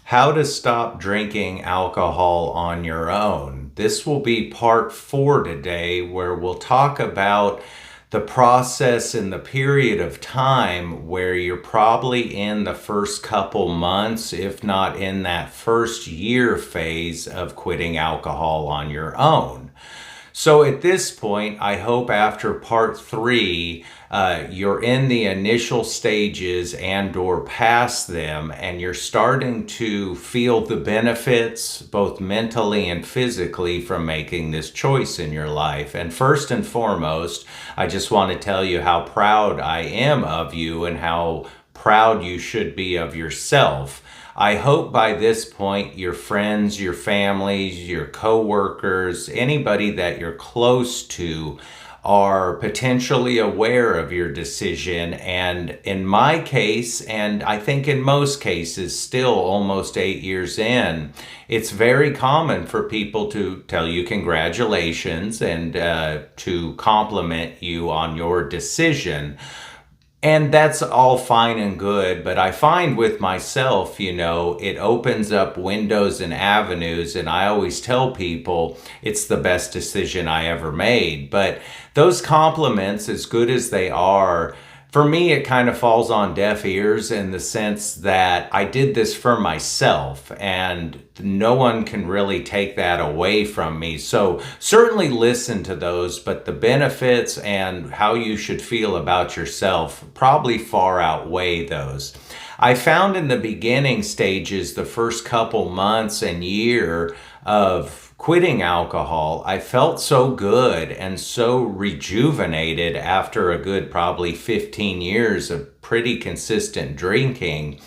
How to stop drinking alcohol on your own. This will be part 4 today, where we'll talk about the process and the period of time where you're probably in the first couple months, if not in that first year phase of quitting alcohol on your own. So at this point, I hope after part 3, you're in the initial stages and or past them, and you're starting to feel the benefits both mentally and physically from making this choice in your life. And first and foremost, I just want to tell you how proud I am of you and how proud you should be of yourself. I hope by this point your friends, your families, your coworkers, anybody that you're close to are potentially aware of your decision. And in my case, and I think in most cases, still almost 8 years in, it's very common for people to tell you congratulations and to compliment you on your decision. And that's all fine and good, but I find with myself, it opens up windows and avenues, and I always tell people it's the best decision I ever made. But those compliments, as good as they are, for me, it kind of falls on deaf ears in the sense that I did this for myself and no one can really take that away from me. So certainly listen to those, but the benefits and how you should feel about yourself probably far outweigh those. I found in the beginning stages, the first couple months and year of quitting alcohol, I felt so good and so rejuvenated after a good probably 15 years of pretty consistent drinking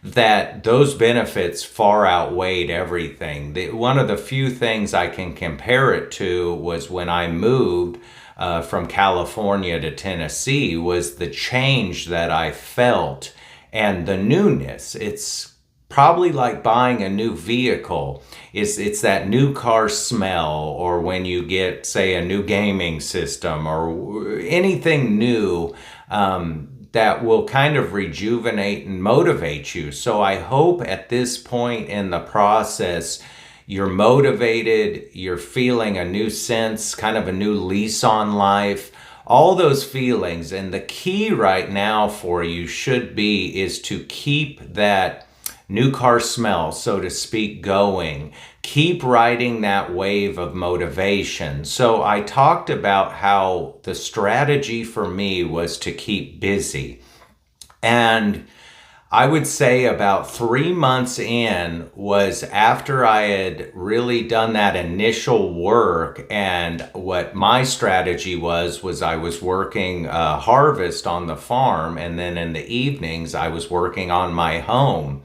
that those benefits far outweighed everything. One of the few things I can compare it to was when I moved from California to Tennessee, was the change that I felt and the newness. It's probably like buying a new vehicle. It's that new car smell, or when you get, say, a new gaming system or anything new that will kind of rejuvenate and motivate you. So I hope at this point in the process, you're motivated, you're feeling a new sense, kind of a new lease on life, all those feelings. And the key right now for you should be is to keep that new car smell, so to speak, going. Keep riding that wave of motivation. So I talked about how the strategy for me was to keep busy. And I would say about 3 months in was after I had really done that initial work. And what my strategy was I was working harvest on the farm, and then in the evenings I was working on my home.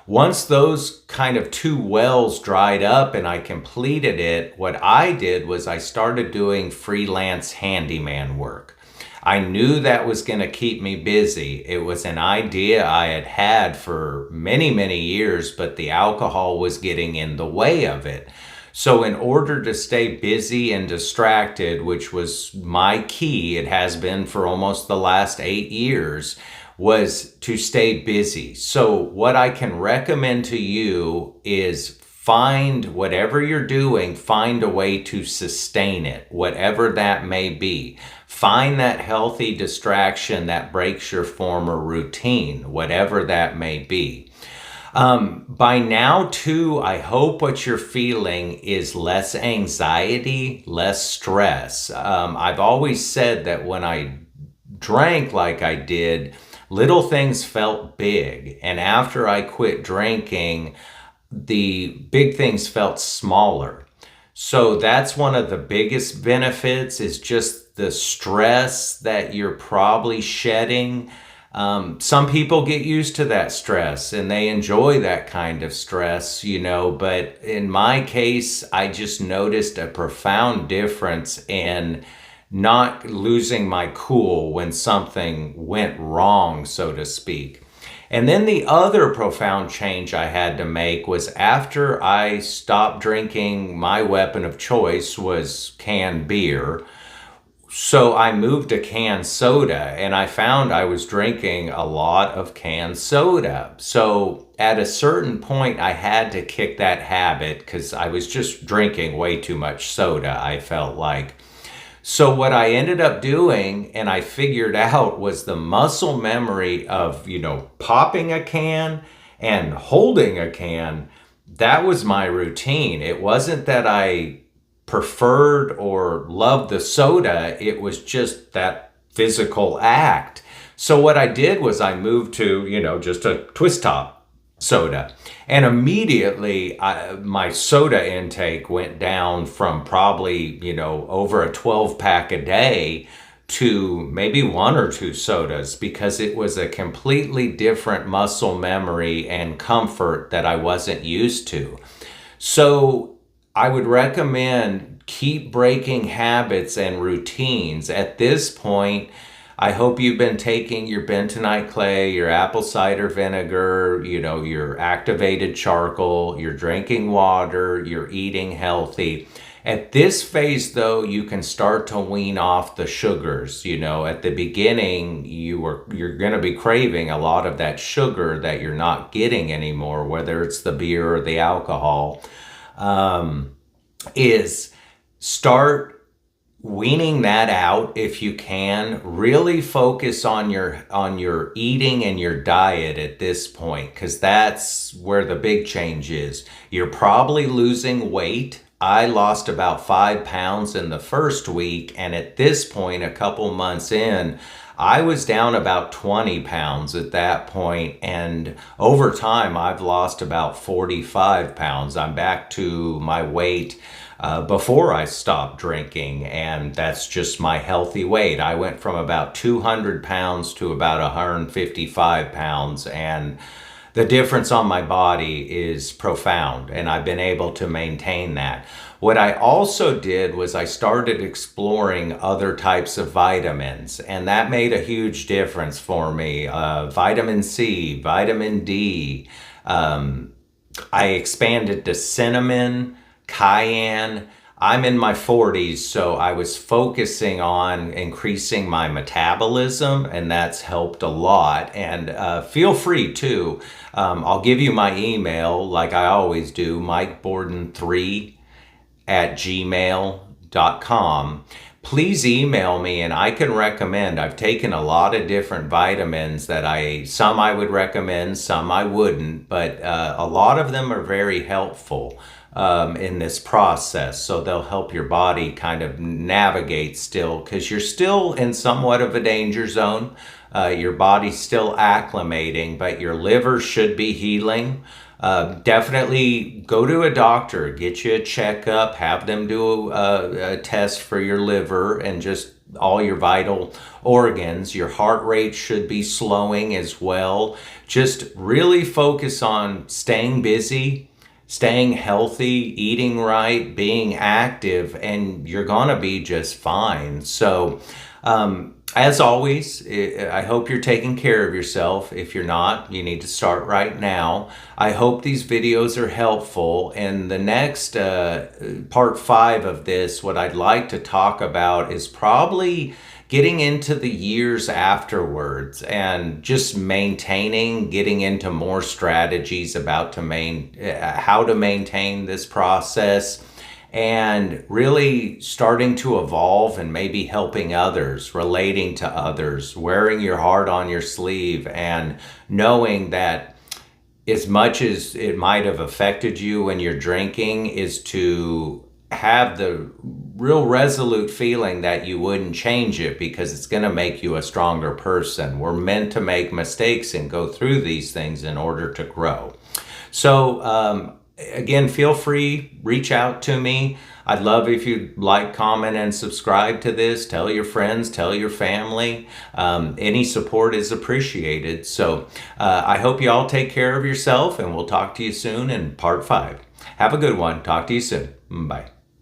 Once those kind of 2 wells dried up and I completed it, what I did was I started doing freelance handyman work. I knew that was going to keep me busy. It was an idea I had had for many, many years, but the alcohol was getting in the way of it. So in order to stay busy and distracted, which was my key, it has been for almost the last 8 years, was to stay busy. So what I can recommend to you is find whatever you're doing, find a way to sustain it, whatever that may be. Find that healthy distraction that breaks your former routine, whatever that may be. By now, too, I hope what you're feeling is less anxiety, less stress. I've always said that when I drank like I did, little things felt big. And after I quit drinking, the big things felt smaller. So that's one of the biggest benefits, is just the stress that you're probably shedding. Some people get used to that stress and they enjoy that kind of stress, but in my case, I just noticed a profound difference in not losing my cool when something went wrong, so to speak. And then the other profound change I had to make was after I stopped drinking, my weapon of choice was canned beer. So I moved to canned soda, and I found I was drinking a lot of canned soda. So at a certain point, I had to kick that habit because I was just drinking way too much soda, I felt like. So what I ended up doing, and I figured out, was the muscle memory of, popping a can and holding a can. That was my routine. It wasn't that I preferred or loved the soda, it was just that physical act. So what I did was I moved to, just a twist top soda. And immediately my soda intake went down from probably, over a 12 pack a day to maybe one or two sodas, because it was a completely different muscle memory and comfort that I wasn't used to. So I would recommend keep breaking habits and routines. At this point, I hope you've been taking your bentonite clay, your apple cider vinegar, your activated charcoal, you're drinking water, you're eating healthy. At this phase, though, you can start to wean off the sugars. At the beginning, you're going to be craving a lot of that sugar that you're not getting anymore, whether it's the beer or the alcohol. Is start weaning that out if you can. Really focus on your eating and your diet at this point, because that's where the big change is. You're probably losing weight. I lost about 5 pounds in the first week, and at this point, a couple months in, I was down about 20 pounds at that point, and over time, I've lost about 45 pounds. I'm back to my weight before I stopped drinking, and that's just my healthy weight. I went from about 200 pounds to about 155 pounds, and the difference on my body is profound, and I've been able to maintain that. What I also did was I started exploring other types of vitamins, and that made a huge difference for me. Vitamin C, vitamin D. I expanded to cinnamon, cayenne. I'm in my 40s, so I was focusing on increasing my metabolism, and that's helped a lot. And feel free too. I'll give you my email like I always do, mikeborden3@gmail.com. Please email me, and I can recommend. I've taken a lot of different vitamins that some I would recommend, some I wouldn't, but a lot of them are very helpful in this process. So they'll help your body kind of navigate still, because you're still in somewhat of a danger zone. Your body's still acclimating, but your liver should be healing. Definitely go to a doctor, get you a checkup, have them do a test for your liver and just all your vital organs. Your heart rate should be slowing as well. Just really focus on staying busy, staying healthy, eating right, being active, and you're gonna be just fine. So, as always, I hope you're taking care of yourself. If you're not, you need to start right now. I hope these videos are helpful. And the next part 5 of this, what I'd like to talk about is probably getting into the years afterwards and just maintaining, getting into more strategies about how to maintain this process, and really starting to evolve and maybe helping others, relating to others, wearing your heart on your sleeve, and knowing that as much as it might have affected you when you're drinking, is to have the real resolute feeling that you wouldn't change it, because it's going to make you a stronger person. We're meant to make mistakes and go through these things in order to grow. So, again, feel free, reach out to me. I'd love if you'd like, comment, and subscribe to this. Tell your friends, tell your family. Any support is appreciated. So I hope you all take care of yourself, and we'll talk to you soon in part 5. Have a good one. Talk to you soon. Bye.